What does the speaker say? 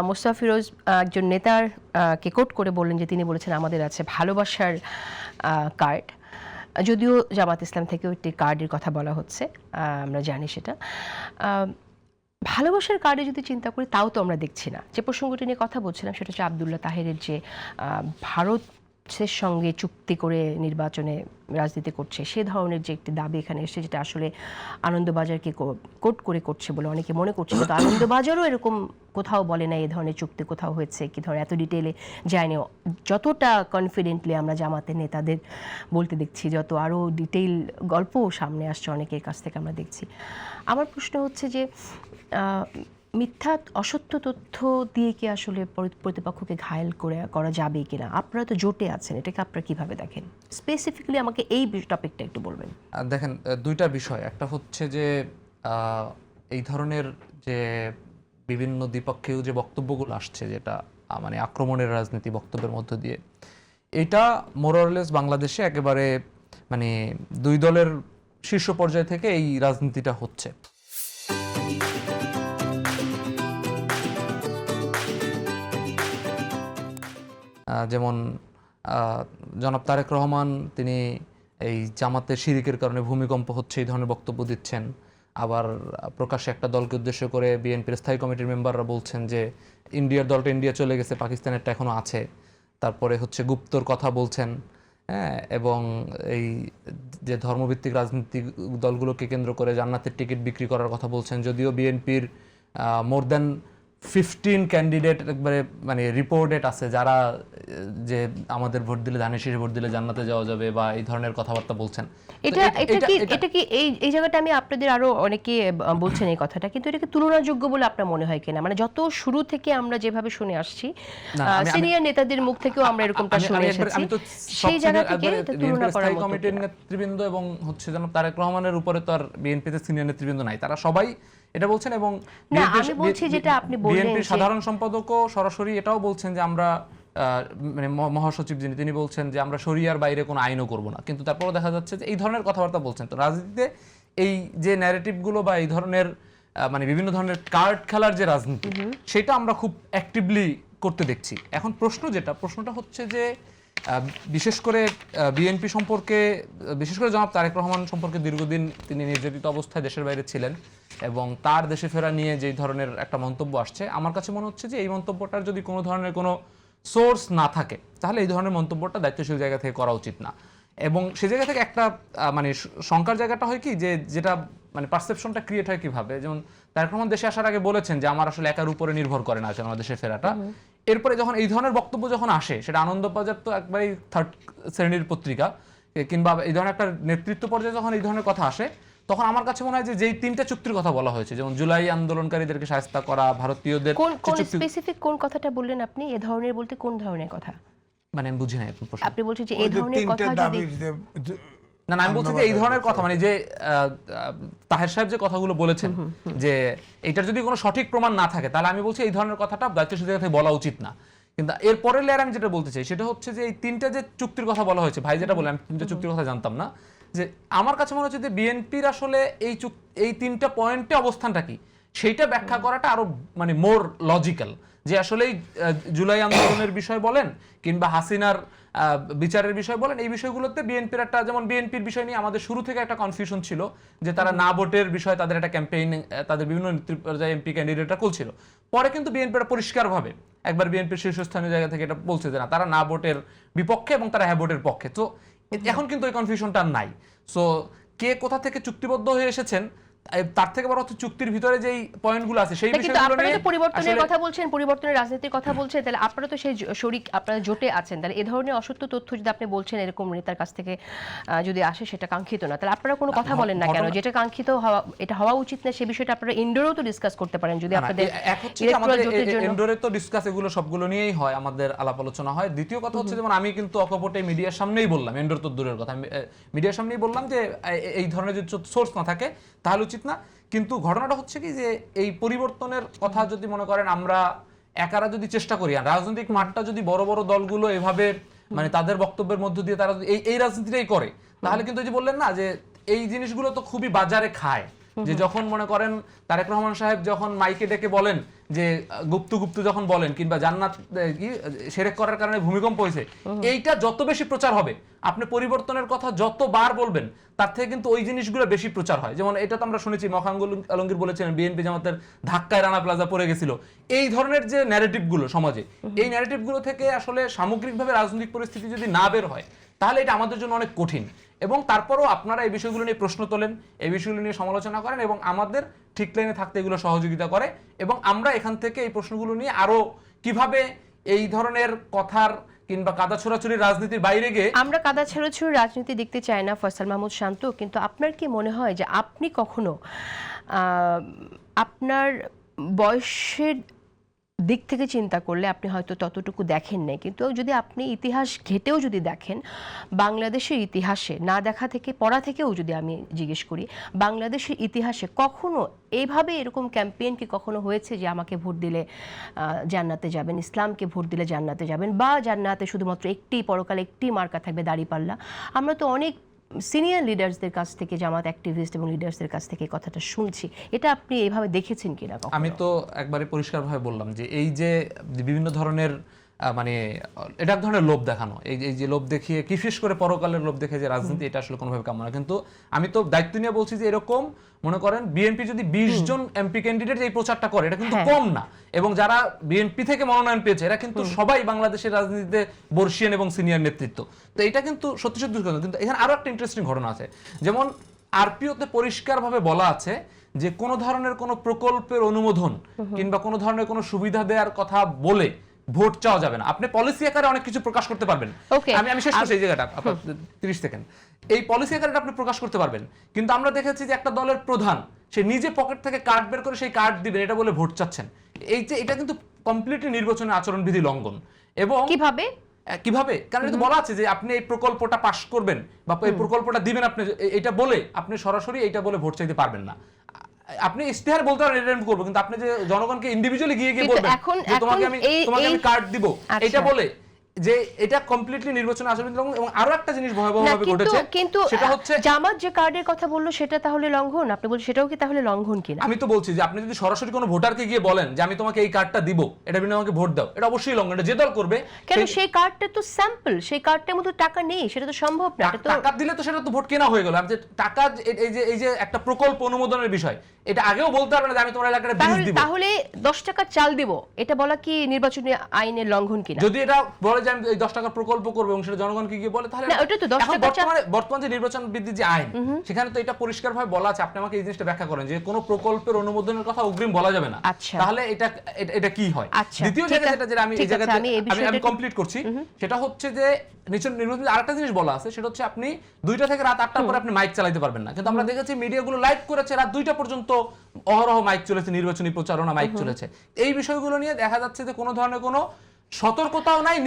মোস্তফা ফিরোজ একজন নেতার কে কোট করে বললেন যে তিনি বলেছেন আমাদের আছে ভালোবাসার কার্ড। যদিও জামাত ইসলাম থেকেও একটি কার্ডের কথা বলা হচ্ছে, আমরা জানি সেটা। ভালোবাসার কার্ডে যদি চিন্তা করি তাও তো আমরা দেখছি না। যে প্রসঙ্গটি নিয়ে কথা বলছিলাম সেটা হচ্ছে আবদুল্লাহ তাহেরের যে ভারতের সঙ্গে চুক্তি করে নির্বাচনে রাজনীতি করছে সে ধরনের যে একটি দাবি এখানে এসেছে, যেটা আসলে আনন্দবাজারকে কোট করে করছে বলে অনেকে মনে করছে, কিন্তু আনন্দবাজারও এরকম কোথাও বলে না এই ধরনের চুক্তি কোথাও হয়েছে কি ধরনের এত ডিটেলে যায়নি। যতটা কনফিডেন্টলি আমরা জামাতের নেতাদের বলতে দেখছি, যত আরও ডিটেইল গল্পও সামনে আসছে অনেকের কাছ থেকে আমরা দেখছি। আমার প্রশ্ন হচ্ছে যে মিথ্যা অসত্য তথ্য দিয়ে কি আসলে প্রতিপক্ষকে ঘায়েল করা যাবে কিনা? আপনারা তো জোটে আছেন, এটাকে আপনারা কিভাবে দেখেন? স্পেসিফিক্যালি আমাকে এই টপিকটা একটু বলবেন। দেখেন, দুইটা বিষয়। একটা হচ্ছে যে এই ধরনের যে বিভিন্ন দ্বিপক্ষীয় যে বক্তব্যগুলো আসছে, যেটা মানে আক্রমণের রাজনীতি বক্তব্যের মধ্য দিয়ে, এটা মোরলেস বাংলাদেশে একেবারে মানে দুই দলের শীর্ষ পর্যায় থেকে এই রাজনীতিটা হচ্ছে। যেমন জনাব তারেক রহমান তিনি এই জামাতের শিরিকের কারণে ভূমিকম্প হচ্ছে এই ধরনের বক্তব্য দিচ্ছেন। আবার প্রকাশ্যে একটা দলকে উদ্দেশ্য করে বিএনপির স্থায়ী কমিটির মেম্বাররা বলছেন যে ইন্ডিয়ার দলটা ইন্ডিয়া চলে গেছে, পাকিস্তানেরটা এখনও আছে। তারপরে হচ্ছে গুপ্তর কথা বলছেন, হ্যাঁ, এবং এই যে ধর্মভিত্তিক রাজনৈতিক দলগুলোকে কেন্দ্র করে জান্নাতের টিকিট বিক্রি করার কথা বলছেন। যদিও বিএনপির মোর দ্যান 15 ক্যান্ডিডেট একবারে মানে রিপোর্টেড আছে যারা যে আমাদের ভোট দিলে ধানের শীষে ভোট দিলে জান্নাতে যাওয়া যাবে বা এই ধরনের কথাবার্তা বলছেন। এটা কি এই জায়গাটা আমি আপনাদের আরো অনেকে বলছেন এই কথাটা, কিন্তু এটা কি তুলনাযোগ্য বলে আপনার মনে হয় কিনা? মানে যত শুরু থেকে আমরা যেভাবে শুনে আসছি, সিনিয়র নেতাদের মুখ থেকেও আমরা এরকমটা শুনে এসেছি, সেই জায়গা থেকে এটা তুলনা করার মতো কমিটির নেতৃবৃন্দ এবং হচ্ছে যেন তারেক রহমানের উপরে তো আর বিএনপিতে সিনিয়র নেতৃবৃন্দ নাই, তারা সবাই এটা বলছেন। এবং বিএনপির সাধারণ সম্পাদকও সরাসরি এটাও বলছেন যে আমরা মানে মহাসচিব যিনি তিনি বলছেন যে আমরা শরিয়ার বাইরে কোনো আইনও করব না, কিন্তু তারপরও দেখা যাচ্ছে যে এই ধরনের কথাবার্তা বলছেন। তো রাজনীতিতে এই যে ন্যারেটিভগুলো বা এই ধরনের মানে বিভিন্ন ধরনের কার্ড খেলার যে রাজনীতি, সেটা আমরা খুব অ্যাক্টিভলি করতে দেখছি। এখন প্রশ্নটা হচ্ছে যে বিশেষ করে বিএনপি সম্পর্কে, বিশেষ করে জনাব তারেক রহমান সম্পর্কে দীর্ঘদিন তিনি নির্যাতিত অবস্থায় দেশের বাইরে ছিলেন এবং তার দেশে ফেরা নিয়ে যেই ধরনের একটা মন্তব্য আসছে, আমার কাছে মনে হচ্ছে যে এই মন্তব্যটার যদি কোনো ধরনের কোনো সোর্স না থাকে তাহলে এই ধরনের মন্তব্যটা দায়িত্বশীল জায়গা থেকে করা উচিত না। এবং সেই জায়গা থেকে একটা মানে শঙ্কার জায়গাটা হয় কি, যে যেটা মানে পারসেপশনটা ক্রিয়েট হয় কিভাবে, যেমন তারেক রহমান দেশে আসার আগে বলেছেন যে আমার আসলে একার উপরে নির্ভর করে না আমার দেশে ফেরাটা। এরপরে যখন এই ধরনের বক্তব্য যখন আসে, সেটা আনন্দবাজার তো একবারই থার্ড শ্রেণীর পত্রিকা, কিংবা এই ধরনের একটা নেতৃত্ব পর্যায়ে যখন এই ধরনের কথা আসে, তখন আমার কাছে মনে হয় যে যেই তিনটা চুক্তির কথা বলা হয়েছে, যেমন জুলাই আন্দোলনকারীদেরকে শায়েস্তা করা, ভারতীয়দের স্পেসিফিক কোন কথাটা বললেন আপনি? এ ধরনের বলতে কোন ধরনের কথা? মানে আমি বুঝি না প্রশ্ন। আপনি বলছেন যে এই ধরনের কথা যদি না আমি বলছি যে এই ধরনের কথা মানে যে তাহের সাহেব যে কথাগুলো বলেছেন যে এটার যদি কোনো সঠিক প্রমাণ না থাকে তাহলে আমি বলছি এই ধরনের কথাটা দায়িত্বশীল জায়গা থেকে বলা উচিত না। কিন্তু এর পরের লেয়ার আমি যেটা বলতে চাই সেটা হচ্ছে যে এই তিনটা যে চুক্তির কথা বলা হয়েছে, ভাই যেটা বললেন আমি তিনটা চুক্তির কথা জানতাম না, যে আমার কাছে মনে হচ্ছে যে বিএনপির আসলে এই তিনটা পয়েন্টে অবস্থানটা কি সেইটা ব্যাখ্যা করাটা আরো মানে মোর লজিক্যাল। যে আসলে জুলাই আন্দোলনের বিষয় বলেন কিংবা হাসিনার বিচারের বিষয় বলেন, এই বিষয়গুলোতে বিএনপির একটা, যেমন বিএনপির বিষয় নিয়ে আমাদের শুরু থেকে একটা কনফিউশন ছিল যে তারা না ভোটের বিষয়ে তাদের একটা ক্যাম্পেইন, তাদের বিভিন্ন নেতৃত্ব পর্যায়ে এমপি ক্যান্ডিডেটরা করছিল। পরে কিন্তু বিএনপিটা পরিষ্কারভাবে একবার বিএনপির শীর্ষস্থানীয় জায়গা থেকে এটা বলছে যে না, তারা না ভোটের বিপক্ষে এবং তারা হ্যাঁ ভোটের পক্ষে। তো এখন কিন্তু ওই কনফিউশনটা নাই। সো কে কোথা থেকে চুক্তিবদ্ধ হয়ে এসেছেন তার থেকে বড় হচ্ছে চুক্তির ভিতরে যেই পয়েন্টগুলো আছে সেই বিষয়গুলো নিয়ে পরিবর্তনের কথা বলছেন, পরিবর্তনের রাজনীতির কথা বলছেন, তাহলে আপনারা তো সেই শরিক, আপনারা জোটে আছেন, তাহলে এই ধরনের অসত্য তথ্য যদি আপনি বলছেন এরকম নেতার কাছ থেকে যদি আসে সেটা কাঙ্ক্ষিত না, তাহলে আপনারা কোনো কথা বলেন না কেন? যেটা কাঙ্ক্ষিত হওয়া, এটা হওয়া উচিত না, সেই বিষয়টা আপনারা ইনডোরেও তো ডিসকাস করতে পারেন যদি আপনাদের ইলেকট্রাল জোটের জন্য। ইনডোরে তো ডিসকাস এগুলো সবগুলো নিয়েই হয়, আমাদের আলাপ আলোচনা হয়। দ্বিতীয় কথা হচ্ছে যেমন আমি কিন্তু অকপটে মিডিয়ার সামনেই বললাম, ইনডোর তো দূরের কথা, আমি মিডিয়ার সামনেই বললাম যে এই ধরনের যদি সোর্স না থাকে তাহলে উচিত না। কিন্তু ঘটনাটা হচ্ছে কি যে এই পরিবর্তনের কথা যদি মনে করেন আমরা একারা যদি চেষ্টা করি, আর রাজনৈতিক মাঠটা যদি বড় বড় দলগুলো এভাবে মানে তাদের বক্তব্যের মধ্য দিয়ে তারা এই রাজনীতিটাই করে, তাহলে কিন্তু যে বললেন না যে এই জিনিসগুলো তো খুবই বাজারে খায়। যে যখন মনে করেন তারেক রহমান সাহেব যখন মাইকে ডেকে বলেন যে গুপ্ত গুপ্ত যখন বলেন কিংবা জান্নাত কি শিরক করার কারণে ভূমিকম্প হয়েছে, এইটা যত বেশি প্রচার হবে, আপনি পরিবর্তনের কথা যতবার বলবেন তার থেকে কিন্তু ওই জিনিসগুলো বেশি প্রচার হয়। যেমন এটা তো আমরা শুনেছি মখাঙ্গুল আলমগীর বলেছিলেন বিএনপি জামাতের ধাক্কায় রানা প্লাজা পড়ে গেছিল। এই ধরনের যে ন্যারেটিভগুলো সমাজে, এই ন্যারেটিভগুলো থেকে আসলে সামগ্রিকভাবে রাজনৈতিক পরিস্থিতি যদি না বের হয় তাহলে এটা আমাদের জন্য অনেক কঠিন। এবং তারপরও আপনারা এই বিষয়গুলো নিয়ে প্রশ্ন তোলেন, এই বিষয়গুলো নিয়ে সমালোচনা করেন এবং আমাদের ঠিক লাইনে থাকতে এগুলো সহযোগিতা করে এবং আমরা এখান থেকে এই প্রশ্নগুলো নিয়ে আরো কিভাবে এই ধরনের কথার কিংবা কাদা ছোড়াছুড়ির রাজনীতির বাইরে গিয়ে, আমরা কাদা ছেড়েছুড়ি রাজনীতি দেখতে চাই না ফয়সাল মাহমুদ শান্ত, কিন্তু আপনার কি মনে হয় যে আপনি কখনো আপনার বয়সের দিক থেকে চিন্তা করলে আপনি হয়তো ততটুকু দেখেন নাই, কিন্তু যদি আপনি ইতিহাস ঘেটেও যদি দেখেন, বাংলাদেশের ইতিহাসে না দেখা থেকে পড়া থেকেও যদি আমি জিজ্ঞেস করি, বাংলাদেশের ইতিহাসে কখনো এইভাবে এরকম ক্যাম্পেইন কি কখনো হয়েছে যে আমাকে ভোট দিলে জান্নাতে যাবেন, ইসলামকে ভোট দিলে জান্নাতে যাবেন, বা জান্নাতে শুধুমাত্র একটি পরকালে একটি মার্কা থাকবে দাঁড়িপাল্লা? আমরা তো অনেক সিনিয়র লিডার্সদের কাছ থেকে, জামাত অ্যাক্টিভিস্ট এবং লিডার্সদের কাছ থেকে কথাটা শুনছি। এটা আপনি এইভাবে দেখেছেন কিনা কখনো? আমি তো একবারে পরিষ্কারভাবে বললাম যে এই যে বিভিন্ন ধরনের মানে এটা এক ধরনের লোভ দেখানো, এই যে লোভ দেখিয়ে কি বিশেষ করে পরকালের লোভ দেখে যে রাজনীতি, এটা আসলে কোনোভাবে কাম্য না। কিন্তু আমি তো দায়িত্ব নিয়ে বলছি যে এরকম মনে করেন বিএনপি যদি 20 জন এমপি ক্যান্ডিডেট এই প্রচারটা করে, এটা কিন্তু কম না। এবং যারা বিএনপি থেকে মনোনয়ন পেয়েছে এরা কিন্তু সবাই বাংলাদেশের রাজনীতিতে বর্ষিয়ান এবং সিনিয়র নেতৃত্ব। তো এটা কিন্তু সত্যি সত্যি, কিন্তু এখানে আরো একটা ইন্টারেস্টিং ঘটনা আছে। যেমন আরপিওতে পরিষ্কারভাবে বলা আছে যে কোনো ধরনের কোনো প্রকল্পের অনুমোদন কিংবা কোনো ধরনের কোনো সুবিধা দেওয়ার কথা বলে ভোট চাওয়া যাবে না। আপনি পলিসি আকারে অনেক কিছু প্রকাশ করতে পারবেন। আমি শেষ করছি এই জায়গাটা, 30 সেকেন্ড। এই পলিসি আকারে আপনি প্রকাশ করতে পারবেন, কিন্তু আমরা দেখেছি যে একটা দলের প্রধান সে নিজে পকেট থেকে কার্ড বের করে সেই কার্ড দিবেন এটা বলে ভোট চাচ্ছেন। এই যে এটা কিন্তু কমপ্লিটলি নির্বাচনের আচরণবিধি লঙ্ঘন। এবং কিভাবে, কারণ এটা বলা আছে যে আপনি এই প্রকল্পটা পাস করবেন বা এই প্রকল্পটা দিবেন, আপনি এটা বলে আপনি সরাসরি এইটা বলে ভোট চাইতে পারবেন না। আপনি ইশতেহার বলতে পারেন এটা করবো, কিন্তু আপনি যে জনগণকে ইন্ডিভিজুয়ালি গিয়ে বলবেন যে তোমাকে আমি কার্ড দিব, এটা বলে যে এটা কমপ্লিটলি নির্বাচন আচরণ লঙ্ঘন। এবং আরো একটা জিনিস ভয়াবহভাবে ঘটেছে, কিন্তু সেটা হচ্ছে জামাত যে কার্ডের কথা বললো সেটা তাহলে লঙ্ঘন? আপনি বলছেন সেটাও কি তাহলে লঙ্ঘন কিনা? আমি তো বলছি যে আপনি যদি সরাসরি কোনো ভোটারকে গিয়ে বলেন যে আমি তোমাকে এই কার্ডটা দিব, এটা বিনা আমাকে ভোট দাও, এটা অবশ্যই লঙ্ঘন। এটা যে দল করবে। কেন সেই কার্ডটা তো স্যাম্পল, সেই কার্ডটার মধ্যে টাকা নেই, সেটা তো সম্ভব না। টাকা দিলে তো সেটা তো ভোট কেনা হয়ে গেল। আমি যে টাকা, এই যে একটা প্রকল্প অনুমোদনের বিষয়, এটা আগেও বলতে পারবে না যে আমি তোমার এলাকায় বীজ দিব। তাহলে 10 টাকার চাল দিব, এটা বলা কি নির্বাচনী আইনের লঙ্ঘন কিনা? যদি এটা বলে যে আমি 10 টাকার প্রকল্প করব এবং সেটা জনগণকে গিয়ে বলে, তাহলে না, ওটা তো 10 টাকা। বর্তমান যে নির্বাচন বিধি যে আইন, সেখানে তো এটা পরিষ্কারভাবে বলা আছে। আপনি আমাকে এই জিনিসটা ব্যাখ্যা করেন যে কোনো প্রকল্পের অনুমোদনের কথা অগ্রিম বলা যাবে না। তাহলে এটা কি হয়? দ্বিতীয় জায়গা যেটা আমি এই জায়গাতে আমি কমপ্লিট করছি, সেটা হচ্ছে যে নির্বাচন আরেকটা জিনিস বলা আছে, সেটা হচ্ছে আপনি 2টা থেকে রাত 8টার পরে আপনি মাইক চালাতে পারবেন না। কিন্তু আমরা দেখেছি মিডিয়াগুলো লাইভ করেছে রাত 2টা পর্যন্ত অহরহ মাইক চলেছে, নির্বাচনী প্রচারণা মাইক চলেছে। এই বিষয়গুলো নিয়ে দেখা যাচ্ছে যে কোনো ধরনের কোনো সতর্কতাও নাই।